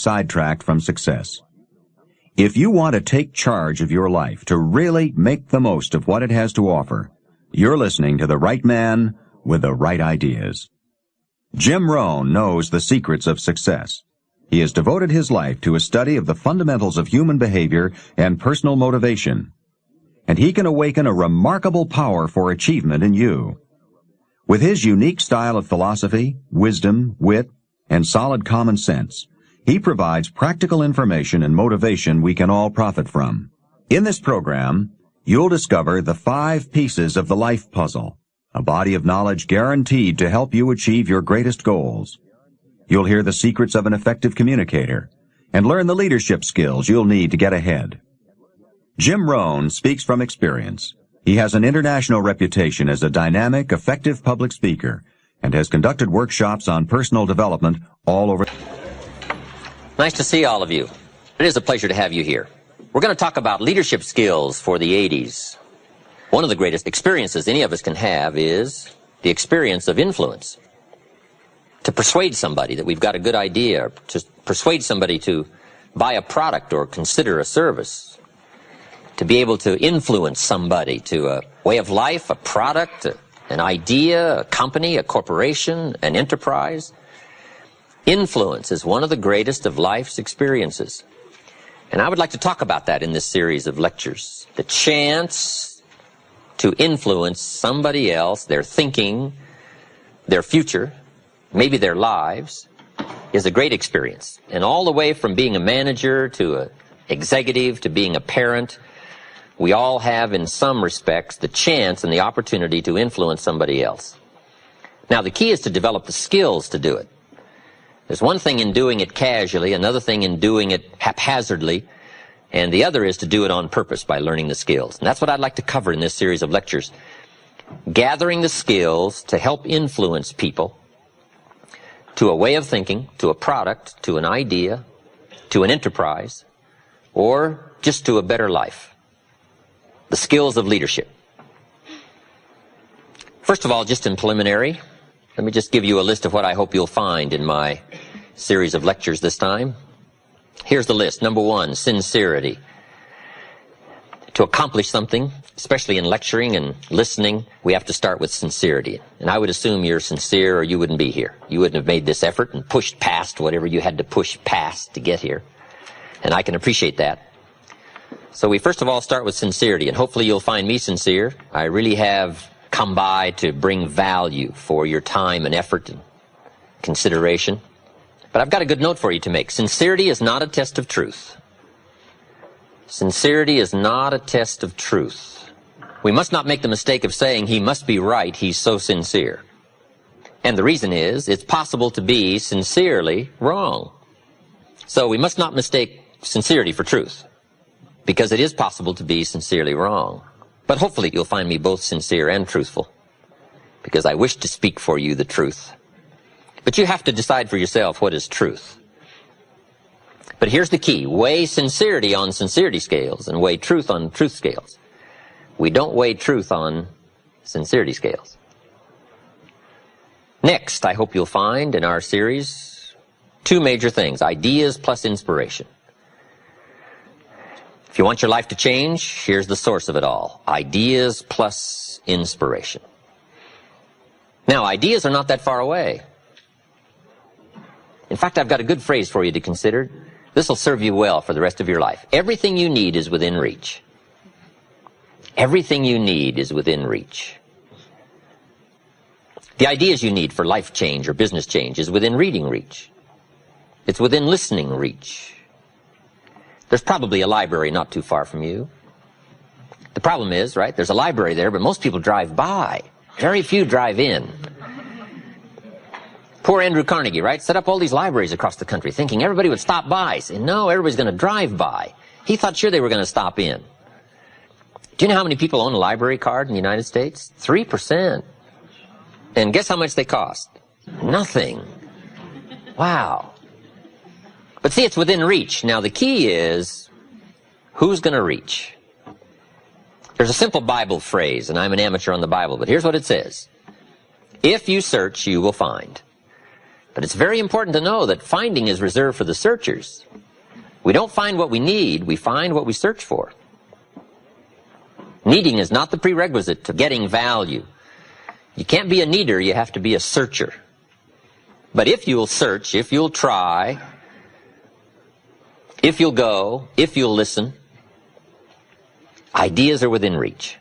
sidetracked from success. If you want to take charge of your life, to really make the most of what it has to offer, you're listening to the right man with the right ideas. Jim Rohn knows the secrets of success. He has devoted his life to a study of the fundamentals of human behavior and personal motivation. And he can awaken a remarkable power for achievement in you. With his unique style of philosophy, wisdom, wit, and solid common sense, he provides practical information and motivation we can all profit from. In this program, you'll discover the 5 pieces of the life puzzle, a body of knowledge guaranteed to help you achieve your greatest goals. You'll hear the secrets of an effective communicator and learn the leadership skills you'll need to get ahead. Jim Rohn speaks from experience. He has an international reputation as a dynamic, effective public speaker and has conducted workshops on personal development all over. Nice to see all of you. It is a pleasure to have you here. We're going to talk about leadership skills for the 80s. One of the greatest experiences any of us can have is the experience of influence. To persuade somebody that we've got a good idea, or to persuade somebody to buy a product or consider a service. To be able to influence somebody to a way of life, a product, an idea, a company, a corporation, an enterprise. Influence is one of the greatest of life's experiences. And I would like to talk about that in this series of lectures. The chance to influence somebody else, their thinking, their future, maybe their lives, is a great experience. And all the way from being a manager to an executive to being a parent, we all have, in some respects, the chance and the opportunity to influence somebody else. Now, the key is to develop the skills to do it. There's one thing in doing it casually, another thing in doing it haphazardly, and the other is to do it on purpose by learning the skills. And that's what I'd like to cover in this series of lectures. Gathering the skills to help influence people to a way of thinking, to a product, to an idea, to an enterprise, or just to a better life. The skills of leadership. First of all, just in preliminary, let me just give you a list of what I hope you'll find in my series of lectures this time. Here's the list. Number 1, sincerity. To accomplish something, especially in lecturing and listening, we have to start with sincerity. And I would assume you're sincere or you wouldn't be here. You wouldn't have made this effort and pushed past whatever you had to push past to get here. And I can appreciate that. So we first of all start with sincerity, and hopefully you'll find me sincere. I really have come by to bring value for your time and effort and consideration. But I've got a good note for you to make. Sincerity is not a test of truth. Sincerity is not a test of truth. We must not make the mistake of saying he must be right, he's so sincere. And the reason is, it's possible to be sincerely wrong. So we must not mistake sincerity for truth, because it is possible to be sincerely wrong. But hopefully you'll find me both sincere and truthful, because I wish to speak for you the truth. But you have to decide for yourself what is truth. But here's the key. Weigh sincerity on sincerity scales and weigh truth on truth scales. We don't weigh truth on sincerity scales. Next, I hope you'll find in our series 2 major things: ideas plus inspiration. If you want your life to change, here's the source of it all. Ideas plus inspiration. Now, ideas are not that far away. In fact, I've got a good phrase for you to consider. This will serve you well for the rest of your life. Everything you need is within reach. Everything you need is within reach. The ideas you need for life change or business change is within reading reach. It's within listening reach. There's probably a library not too far from you. The problem is, right, there's a library there, but most people drive by. Very few drive in. Poor Andrew Carnegie, right, set up all these libraries across the country thinking everybody would stop by. Saying, no, everybody's going to drive by. He thought sure they were going to stop in. Do you know how many people own a library card in the United States? 3%. And guess how much they cost? Nothing. Wow. But see, it's within reach. Now, the key is, who's going to reach? There's a simple Bible phrase, and I'm an amateur on the Bible, but here's what it says. If you search, you will find. But it's very important to know that finding is reserved for the searchers. We don't find what we need, we find what we search for. Needing is not the prerequisite to getting value. You can't be a needer, you have to be a searcher. But if you'll search, if you'll try, if you'll go, if you'll listen, ideas are within reach.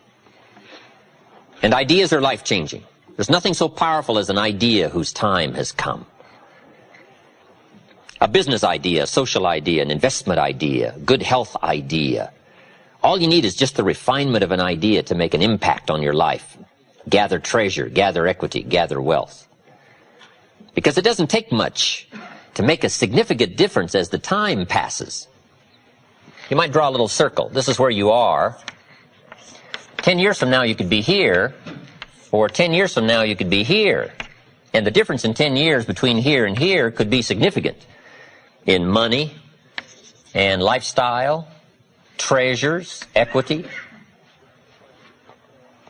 And ideas are life-changing. There's nothing so powerful as an idea whose time has come. A business idea, a social idea, an investment idea, good health idea. All you need is just the refinement of an idea to make an impact on your life. Gather treasure, gather equity, gather wealth. Because it doesn't take much to make a significant difference as the time passes. You might draw a little circle. This is where you are. 10 years from now you could be here, or 10 years from now you could be here. And the difference in 10 years between here and here could be significant in money and lifestyle, treasures, equity.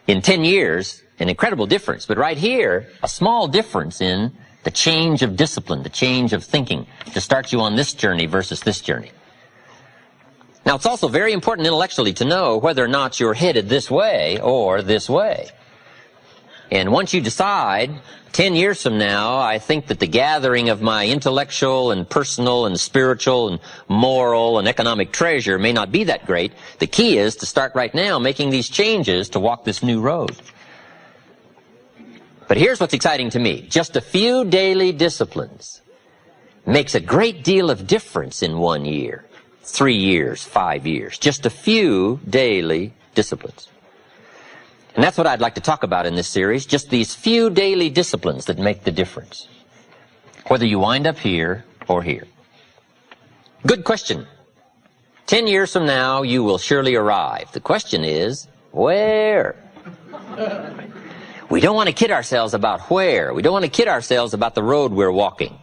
In 10 years, an incredible difference. But right here, a small difference in the change of discipline, the change of thinking to start you on this journey versus this journey. Now, it's also very important intellectually to know whether or not you're headed this way or this way. And once you decide, 10 years from now, I think that the gathering of my intellectual and personal and spiritual and moral and economic treasure may not be that great, the key is to start right now making these changes to walk this new road. But here's what's exciting to me. Just a few daily disciplines makes a great deal of difference in 1 year, 3 years, 5 years. Just a few daily disciplines. And that's what I'd like to talk about in this series, just these few daily disciplines that make the difference, whether you wind up here or here. Good question. 10 years from now, you will surely arrive. The question is, where? We don't want to kid ourselves about where. We don't want to kid ourselves about the road we're walking.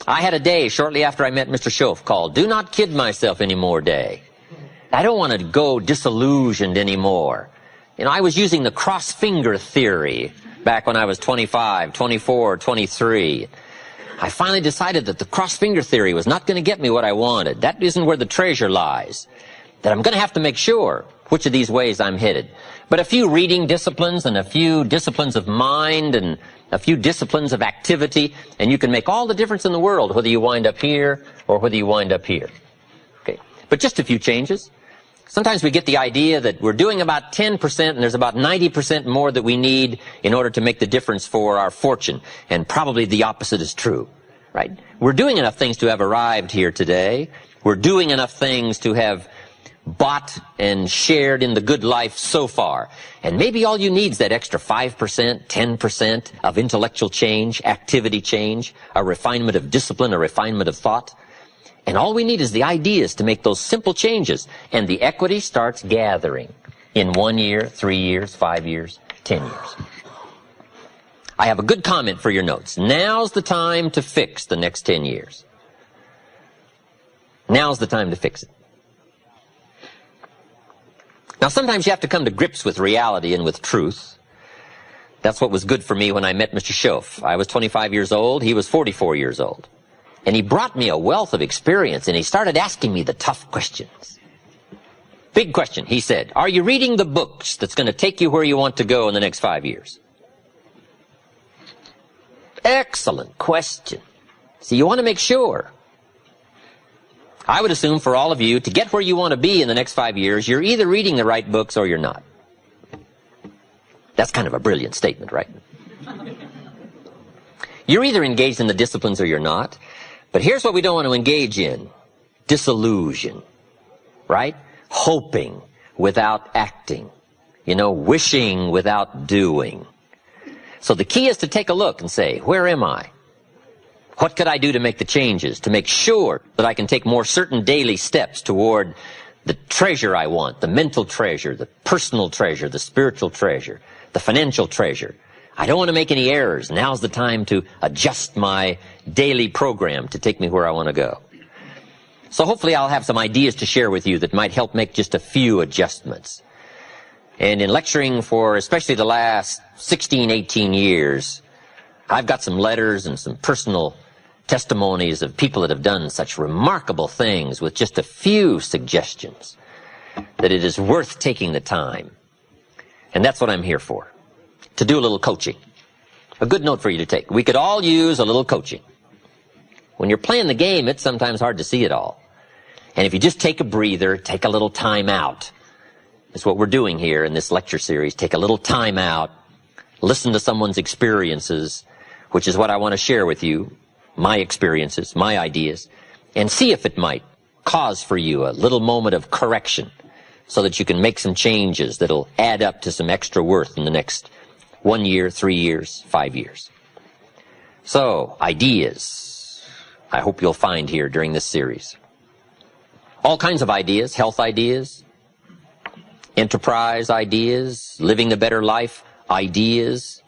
I had a day shortly after I met Mr. Schoaf called Do Not Kid Myself Anymore Day. I don't want to go disillusioned anymore. You know, I was using the cross-finger theory back when I was 25, 24, 23. I finally decided that the cross-finger theory was not going to get me what I wanted. That isn't where the treasure lies. That I'm going to have to make sure which of these ways I'm headed. But a few reading disciplines and a few disciplines of mind and a few disciplines of activity, and you can make all the difference in the world whether you wind up here or whether you wind up here. Okay. But just a few changes. Sometimes we get the idea that we're doing about 10% and there's about 90% more that we need in order to make the difference for our fortune. And probably the opposite is true, right? We're doing enough things to have arrived here today. We're doing enough things to have bought and shared in the good life so far. And maybe all you need is that extra 5%, 10% of intellectual change, activity change, a refinement of discipline, a refinement of thought. And all we need is the ideas to make those simple changes. And the equity starts gathering in 1 year, 3 years, 5 years, 10 years. I have a good comment for your notes. Now's the time to fix the next 10 years. Now's the time to fix it. Now, sometimes you have to come to grips with reality and with truth. That's what was good for me when I met Mr. Schoaf. I was 25 years old. He was 44 years old. And he brought me a wealth of experience, and he started asking me the tough questions. Big question, he said, are you reading the books that's going to take you where you want to go in the next 5 years? Excellent question. So you want to make sure. I would assume for all of you, to get where you want to be in the next 5 years, you're either reading the right books or you're not. That's kind of a brilliant statement, right? You're either engaged in the disciplines or you're not. But here's what we don't want to engage in. Disillusion, right? Hoping without acting. You know, wishing without doing. So the key is to take a look and say, where am I? What could I do to make the changes, to make sure that I can take more certain daily steps toward the treasure I want, the mental treasure, the personal treasure, the spiritual treasure, the financial treasure. I don't want to make any errors. Now's the time to adjust my daily program to take me where I want to go. So hopefully I'll have some ideas to share with you that might help make just a few adjustments. And in lecturing for especially the last 16, 18 years, I've got some letters and some personal testimonies of people that have done such remarkable things with just a few suggestions that it is worth taking the time. And that's what I'm here for, to do a little coaching. A good note for you to take. We could all use a little coaching. When you're playing the game, it's sometimes hard to see it all. And if you just take a breather, take a little time out. That's what we're doing here in this lecture series. Take a little time out, listen to someone's experiences, which is what I want to share with you. My experiences, my ideas, and see if it might cause for you a little moment of correction so that you can make some changes that'll add up to some extra worth in the next 1 year, 3 years, 5 years. So, ideas, I hope you'll find here during this series. All kinds of ideas, health ideas, enterprise ideas, living a better life ideas,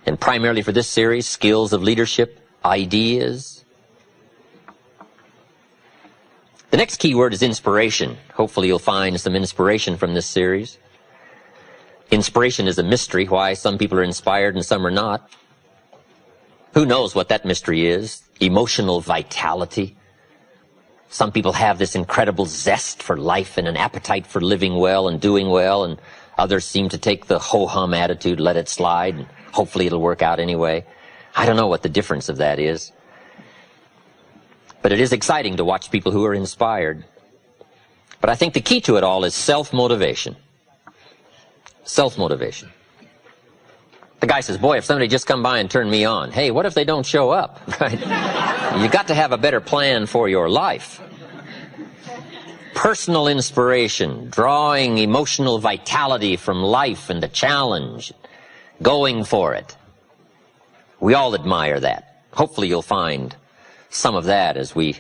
and primarily for this series, skills of leadership ideas. The next key word is inspiration. Hopefully you'll find some inspiration from this series. Inspiration is a mystery, why some people are inspired and some are not. Who knows what that mystery is? Emotional vitality. Some people have this incredible zest for life and an appetite for living well and doing well, and others seem to take the ho-hum attitude, let it slide, and hopefully it'll work out anyway. I don't know what the difference of that is. But it is exciting to watch people who are inspired. But I think the key to it all is self-motivation. Self-motivation. The guy says, boy, if somebody just come by and turn me on, hey, what if they don't show up? Right? You got to have a better plan for your life. Personal inspiration, drawing emotional vitality from life and the challenge, going for it. We all admire that. Hopefully you'll find some of that as we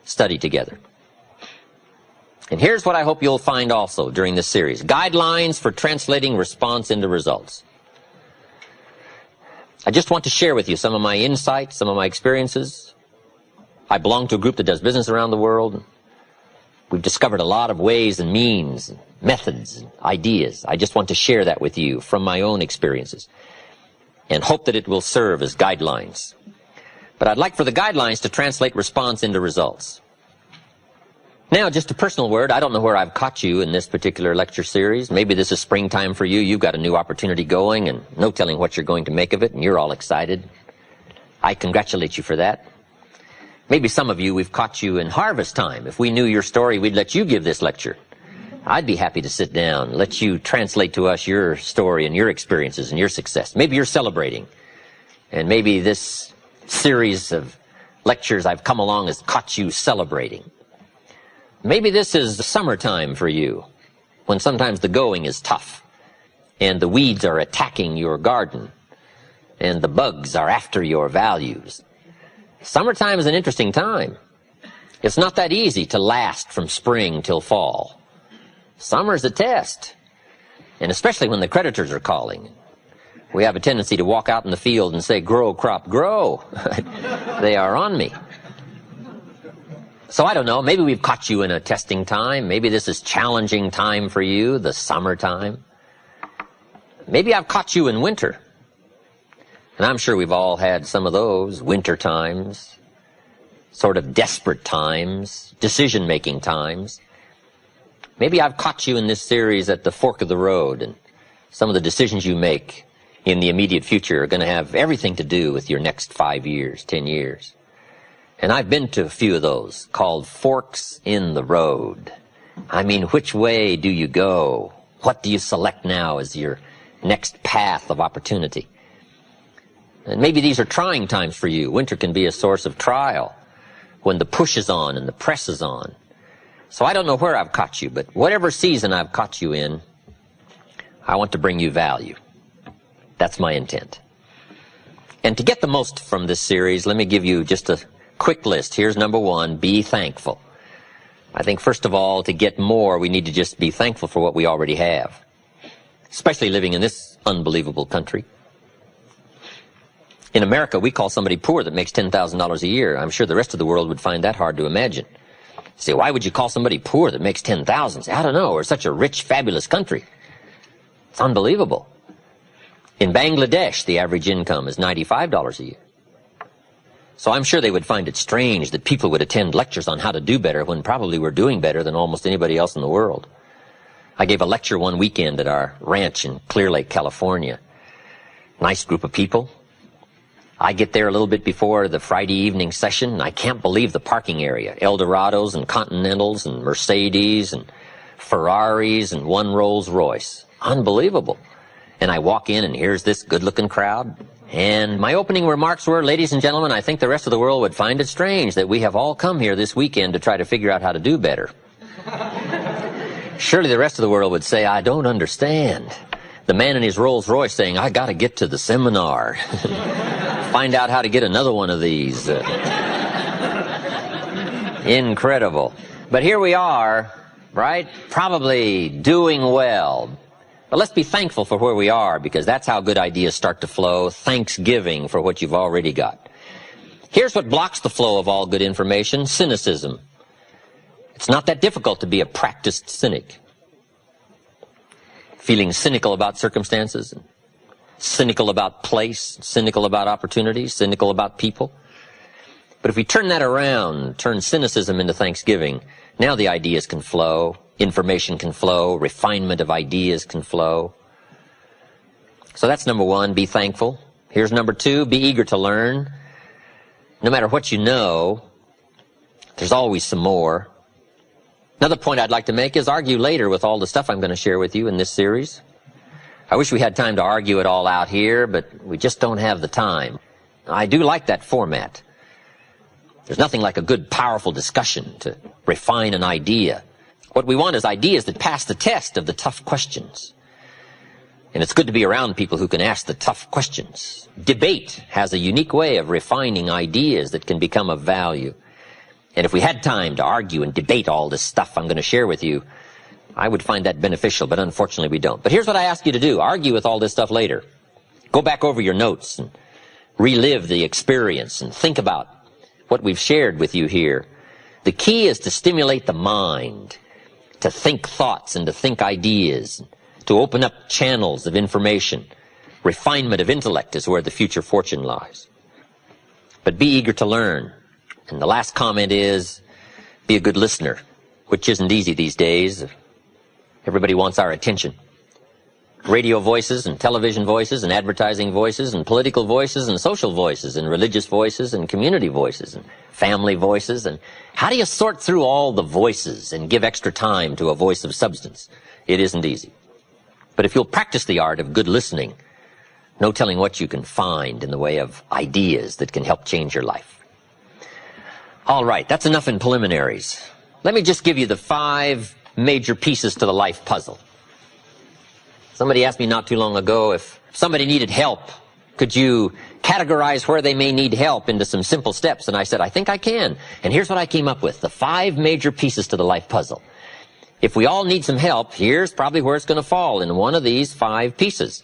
study together. And here's what I hope you'll find also during this series. Guidelines for translating response into results. I just want to share with you some of my insights, some of my experiences. I belong to a group that does business around the world. We've discovered a lot of ways and means, and methods, and ideas. I just want to share that with you from my own experiences, and hope that it will serve as guidelines. But I'd like for the guidelines to translate response into results. Now, just a personal word. I don't know where I've caught you in this particular lecture series. Maybe this is springtime for you. You've got a new opportunity going, and no telling what you're going to make of it, and you're all excited. I congratulate you for that. Maybe some of you, we've caught you in harvest time. If we knew your story, we'd let you give this lecture. I'd be happy to sit down, let you translate to us your story and your experiences and your success. Maybe you're celebrating, and maybe this series of lectures I've come along has caught you celebrating. Maybe this is the summertime for you, when sometimes the going is tough, and the weeds are attacking your garden, and the bugs are after your values. Summertime is an interesting time. It's not that easy to last from spring till fall. Summer's a test, and especially when the creditors are calling. We have a tendency to walk out in the field and say, grow, crop, grow. They are on me. So I don't know, maybe we've caught you in a testing time. Maybe this is challenging time for you, the summertime. Maybe I've caught you in winter. And I'm sure we've all had some of those winter times, sort of desperate times, decision-making times. Maybe I've caught you in this series at the fork of the road, and some of the decisions you make in the immediate future are going to have everything to do with your next 5 years, 10 years. And I've been to a few of those called forks in the road. I mean, which way do you go? What do you select now as your next path of opportunity? And maybe these are trying times for you. Winter can be a source of trial when the push is on and the press is on. So I don't know where I've caught you, but whatever season I've caught you in, I want to bring you value. That's my intent. And to get the most from this series, let me give you just a quick list. Here's number one, be thankful. I think first of all, to get more, we need to just be thankful for what we already have, especially living in this unbelievable country. In America, we call somebody poor that makes $10,000 a year. I'm sure the rest of the world would find that hard to imagine. Say, why would you call somebody poor that makes $10,000? I don't know. We're such a rich, fabulous country. It's unbelievable. In Bangladesh, the average income is $95 a year. So I'm sure they would find it strange that people would attend lectures on how to do better when probably we're doing better than almost anybody else in the world. I gave a lecture one weekend at our ranch in Clear Lake, California. Nice group of people. I get there a little bit before the Friday evening session, and I can't believe the parking area. Eldorados and Continentals and Mercedes and Ferraris and one Rolls Royce. Unbelievable. And I walk in, and here's this good-looking crowd. And my opening remarks were, ladies and gentlemen, I think the rest of the world would find it strange that we have all come here this weekend to try to figure out how to do better. Surely the rest of the world would say, I don't understand. The man in his Rolls Royce saying, I got to get to the seminar. Find out how to get another one of these. Incredible. But here we are, right? Probably doing well. But let's be thankful for where we are, because that's how good ideas start to flow. Thanksgiving for what you've already got. Here's what blocks the flow of all good information: cynicism. It's not that difficult to be a practiced cynic. Feeling cynical about circumstances, cynical about place, cynical about opportunities, cynical about people. But if we turn that around, turn cynicism into thanksgiving, now the ideas can flow, information can flow, refinement of ideas can flow. So that's number one, be thankful. Here's number two, be eager to learn. No matter what you know, there's always some more. Another point I'd like to make is argue later with all the stuff I'm going to share with you in this series. I wish we had time to argue it all out here, but we just don't have the time. I do like that format. There's nothing like a good, powerful discussion to refine an idea. What we want is ideas that pass the test of the tough questions. And it's good to be around people who can ask the tough questions. Debate has a unique way of refining ideas that can become of value. And if we had time to argue and debate all this stuff I'm going to share with you, I would find that beneficial, but unfortunately we don't. But here's what I ask you to do. Argue with all this stuff later. Go back over your notes and relive the experience and think about what we've shared with you here. The key is to stimulate the mind, to think thoughts and to think ideas, to open up channels of information. Refinement of intellect is where the future fortune lies. But be eager to learn. And the last comment is, be a good listener, which isn't easy these days. Everybody wants our attention. Radio voices and television voices and advertising voices and political voices and social voices and religious voices and community voices and family voices. And how do you sort through all the voices and give extra time to a voice of substance? It isn't easy. But if you'll practice the art of good listening, no telling what you can find in the way of ideas that can help change your life. All right, that's enough in preliminaries. Let me just give you the 5 major pieces to the life puzzle. Somebody asked me not too long ago if somebody needed help, could you categorize where they may need help into some simple steps? And I said, I think I can. And here's what I came up with, the 5 major pieces to the life puzzle. If we all need some help, here's probably where it's going to fall, in one of these 5 pieces.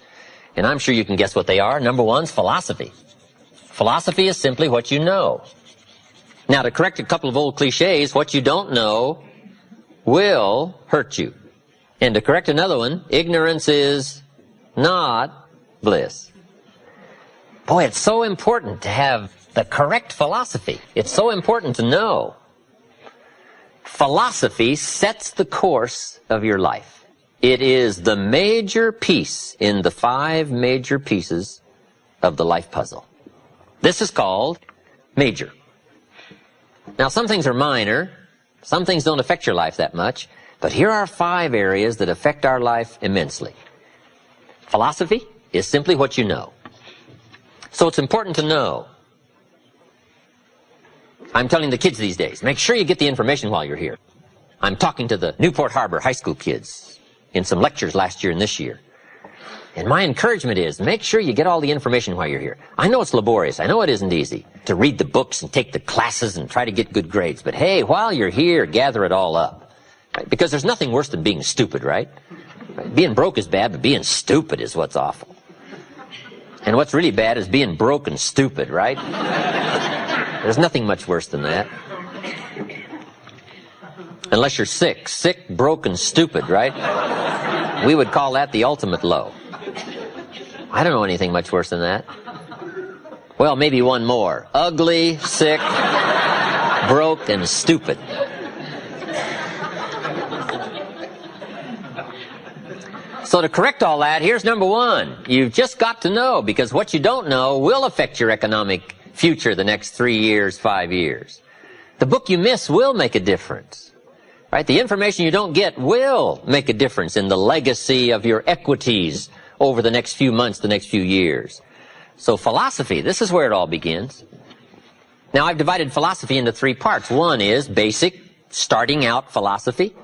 And I'm sure you can guess what they are. Number 1 is philosophy. Philosophy is simply what you know. Now, to correct a couple of old cliches, what you don't know will hurt you. And to correct another one, ignorance is not bliss. Boy, it's so important to have the correct philosophy. It's so important to know. Philosophy sets the course of your life. It is the major piece in the 5 major pieces of the life puzzle. This is called major. Now, some things are minor, some things don't affect your life that much, but here are 5 areas that affect our life immensely. Philosophy is simply what you know. So it's important to know. I'm telling the kids these days, make sure you get the information while you're here. I'm talking to the Newport Harbor high school kids in some lectures last year and this year. And my encouragement is, make sure you get all the information while you're here. I know it's laborious. I know it isn't easy to read the books and take the classes and try to get good grades. But hey, while you're here, gather it all up. Right? Because there's nothing worse than being stupid, right? Being broke is bad, but being stupid is what's awful. And what's really bad is being broke and stupid, right? There's nothing much worse than that. Unless you're sick. Sick, broke, and stupid, right? We would call that the ultimate low. I don't know anything much worse than that. Well, maybe one more. Ugly, sick, broke, and stupid. So to correct all that, here's number one. You've just got to know, because what you don't know will affect your economic future the next 3 years, 5 years. The book you miss will make a difference. Right? The information you don't get will make a difference in the legacy of your equities over the next few months, the next few years. So philosophy, this is where it all begins. Now, I've divided philosophy into 3 parts. One is basic, starting out philosophy.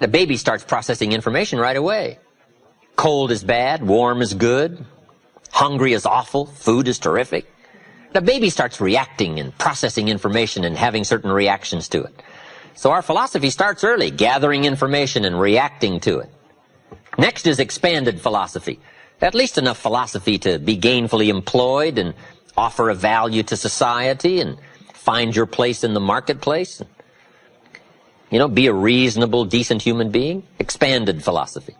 The baby starts processing information right away. Cold is bad, warm is good, hungry is awful, food is terrific. The baby starts reacting and processing information and having certain reactions to it. So our philosophy starts early, gathering information and reacting to it. Next is expanded philosophy. At least enough philosophy to be gainfully employed and offer a value to society and find your place in the marketplace. You know, be a reasonable, decent human being. Expanded philosophy.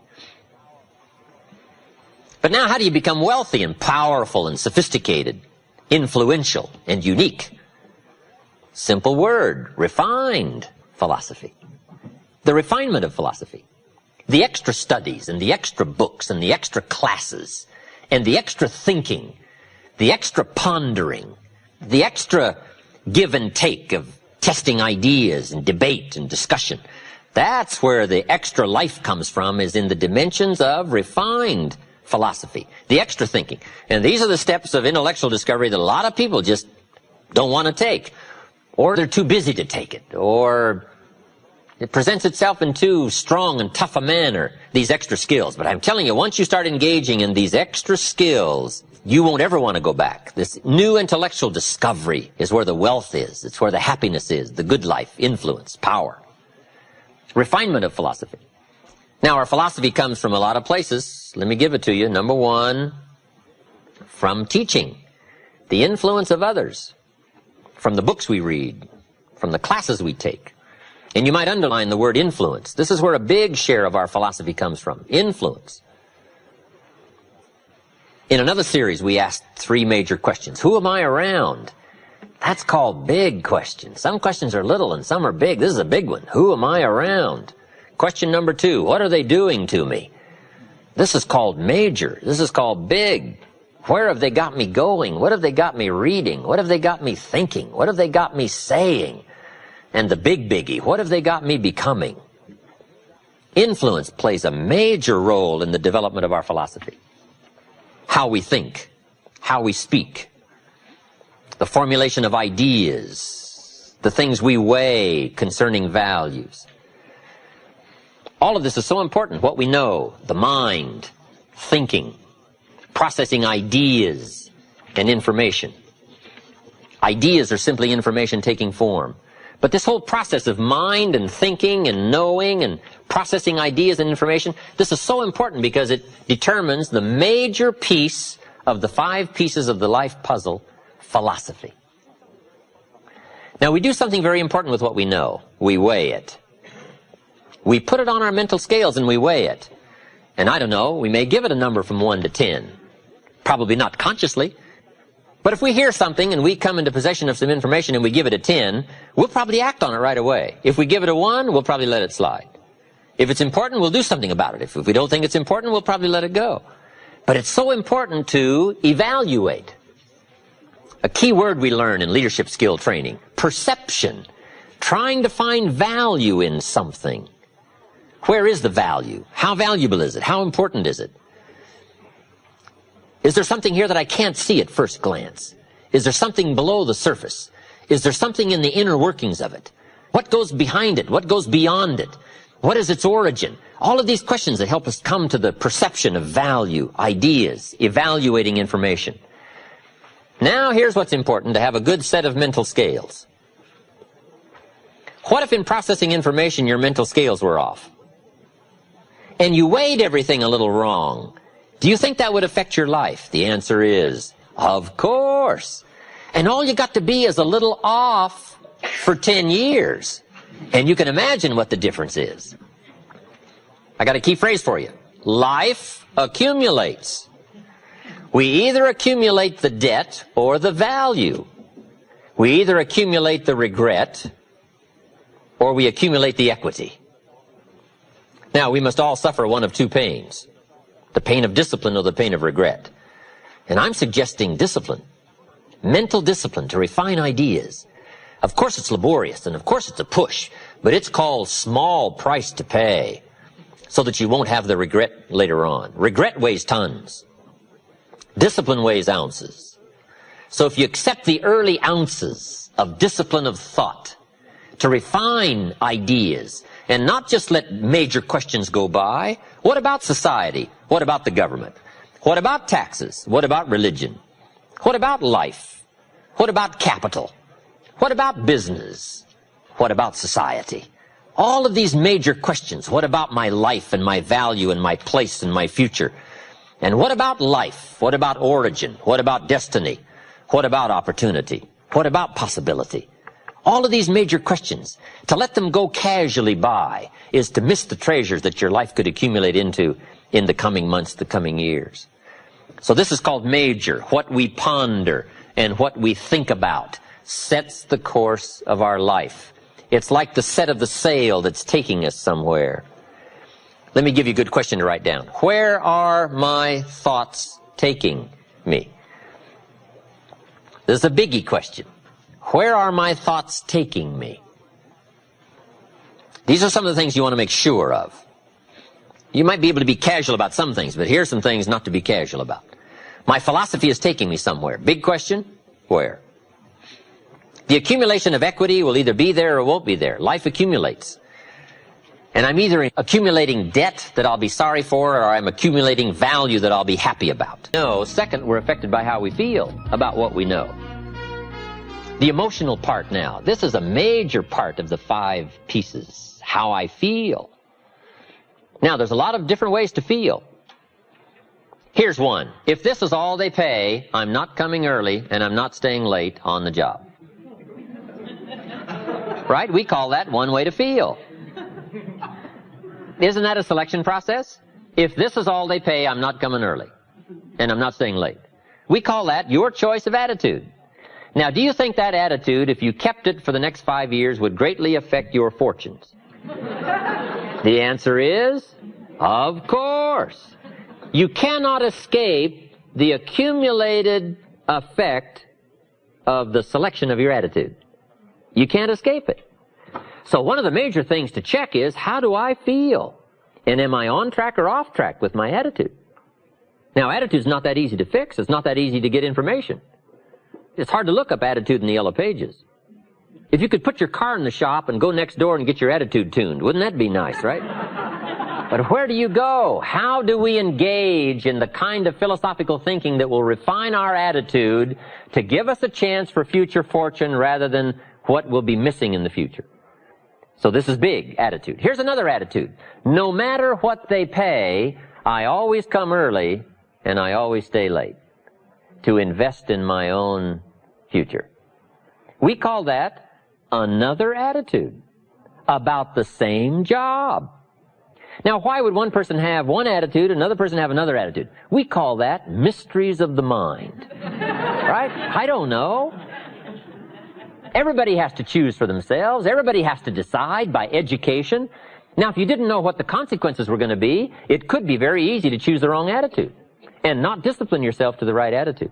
But now how do you become wealthy and powerful and sophisticated, influential and unique? Simple word, refined philosophy. The refinement of philosophy. The extra studies and the extra books and the extra classes and the extra thinking, the extra pondering, the extra give and take of testing ideas and debate and discussion. That's where the extra life comes from, is in the dimensions of refined philosophy, the extra thinking. And these are the steps of intellectual discovery that a lot of people just don't want to take, or they're too busy to take it, or it presents itself in too strong and tough a manner, these extra skills. But I'm telling you, once you start engaging in these extra skills, you won't ever want to go back. This new intellectual discovery is where the wealth is. It's where the happiness is, the good life, influence, power. Refinement of philosophy. Now, our philosophy comes from a lot of places. Let me give it to you. Number one, from teaching, the influence of others, from the books we read, from the classes we take. And you might underline the word influence. This is where a big share of our philosophy comes from. Influence. In another series, we asked 3 major questions. Who am I around? That's called big questions. Some questions are little and some are big. This is a big one. Who am I around? Question number 2, what are they doing to me? This is called major. This is called big. Where have they got me going? What have they got me reading? What have they got me thinking? What have they got me saying? And the big biggie, what have they got me becoming? Influence plays a major role in the development of our philosophy. How we think, how we speak, the formulation of ideas, the things we weigh concerning values. All of this is so important. What we know, the mind, thinking, processing ideas and information. Ideas are simply information taking form. But this whole process of mind and thinking and knowing and processing ideas and information, this is so important because it determines the major piece of the 5 pieces of the life puzzle, philosophy. Now, we do something very important with what we know. We weigh it. We put it on our mental scales and we weigh it. And I don't know, we may give it a number from 1 to 10. Probably not consciously. But if we hear something and we come into possession of some information and we give it a 10, we'll probably act on it right away. If we give it a 1, we'll probably let it slide. If it's important, we'll do something about it. If we don't think it's important, we'll probably let it go. But it's so important to evaluate. A key word we learn in leadership skill training, perception. Trying to find value in something. Where is the value? How valuable is it? How important is it? Is there something here that I can't see at first glance? Is there something below the surface? Is there something in the inner workings of it? What goes behind it? What goes beyond it? What is its origin? All of these questions that help us come to the perception of value, ideas, evaluating information. Now here's what's important, to have a good set of mental scales. What if in processing information your mental scales were off? And you weighed everything a little wrong? Do you think that would affect your life? The answer is, of course. And all you got to be is a little off for 10 years. And you can imagine what the difference is. I got a key phrase for you. Life accumulates. We either accumulate the debt or the value. We either accumulate the regret or we accumulate the equity. Now, we must all suffer one of two pains, the pain of discipline or the pain of regret. And I'm suggesting discipline, mental discipline to refine ideas. Of course it's laborious, and of course it's a push, but it's called small price to pay so that you won't have the regret later on. Regret weighs tons. Discipline weighs ounces. So if you accept the early ounces of discipline of thought to refine ideas and not just let major questions go by, what about society? What about the government? What about taxes? What about religion? What about life? What about capital? What about business? What about society? All of these major questions. What about my life and my value and my place and my future? And what about life? What about origin? What about destiny? What about opportunity? What about possibility? All of these major questions, to let them go casually by is to miss the treasures that your life could accumulate into in the coming months, the coming years. So this is called major. What we ponder and what we think about sets the course of our life. It's like the set of the sail that's taking us somewhere. Let me give you a good question to write down. Where are my thoughts taking me? This is a biggie question. Where are my thoughts taking me? These are some of the things you want to make sure of. You might be able to be casual about some things, but here's some things not to be casual about. My philosophy is taking me somewhere. Big question, where? The accumulation of equity will either be there or won't be there. Life accumulates. And I'm either accumulating debt that I'll be sorry for, or I'm accumulating value that I'll be happy about. No, second, we're affected by how we feel about what we know. The emotional part now. This is a major part of the 5 pieces. How I feel. Now, there's a lot of different ways to feel. Here's one. If this is all they pay, I'm not coming early and I'm not staying late on the job. Right? We call that one way to feel. Isn't that a selection process? If this is all they pay, I'm not coming early and I'm not staying late. We call that your choice of attitude. Now, do you think that attitude, if you kept it for the next 5 years, would greatly affect your fortunes? The answer is, of course. You cannot escape the accumulated effect of the selection of your attitude. You can't escape it. So one of the major things to check is, how do I feel? And am I on track or off track with my attitude? Now, attitude's not that easy to fix. It's not that easy to get information. It's hard to look up attitude in the yellow pages. If you could put your car in the shop and go next door and get your attitude tuned, wouldn't that be nice, right? But where do you go? How do we engage in the kind of philosophical thinking that will refine our attitude to give us a chance for future fortune rather than what will be missing in the future? So this is big, attitude. Here's another attitude. No matter what they pay, I always come early and I always stay late to invest in my own future. We call that another attitude about the same job. Now, why would one person have one attitude, another person have another attitude? We call that mysteries of the mind. Right? I don't know. Everybody has to choose for themselves. Everybody has to decide by education. Now, if you didn't know what the consequences were going to be, it could be very easy to choose the wrong attitude and not discipline yourself to the right attitude.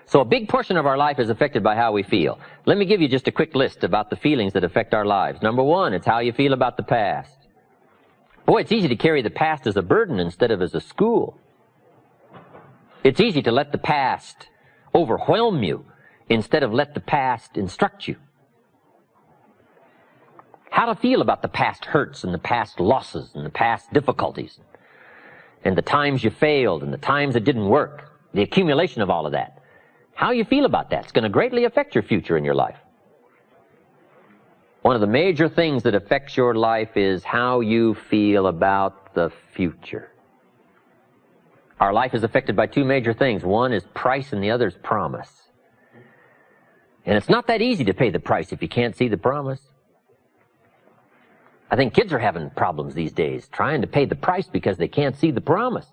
So a big portion of our life is affected by how we feel. Let me give you just a quick list about the feelings that affect our lives. Number 1, it's how you feel about the past. Boy, it's easy to carry the past as a burden instead of as a school. It's easy to let the past overwhelm you instead of let the past instruct you. How to feel about the past hurts and the past losses and the past difficulties and the times you failed and the times it didn't work, the accumulation of all of that. How you feel about that is going to greatly affect your future in your life. One of the major things that affects your life is how you feel about the future. Our life is affected by 2 major things. One is price and the other is promise. And it's not that easy to pay the price if you can't see the promise. I think kids are having problems these days trying to pay the price because they can't see the promise.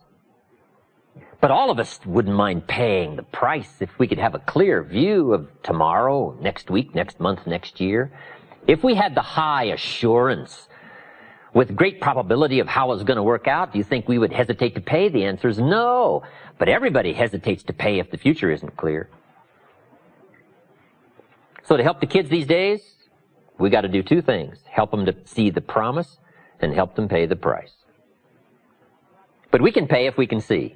But all of us wouldn't mind paying the price if we could have a clear view of tomorrow, next week, next month, next year. If we had the high assurance with great probability of how it's going to work out, do you think we would hesitate to pay? The answer is no. But everybody hesitates to pay if the future isn't clear. So to help the kids these days, we got to do two things. Help them to see the promise and help them pay the price. But we can pay if we can see.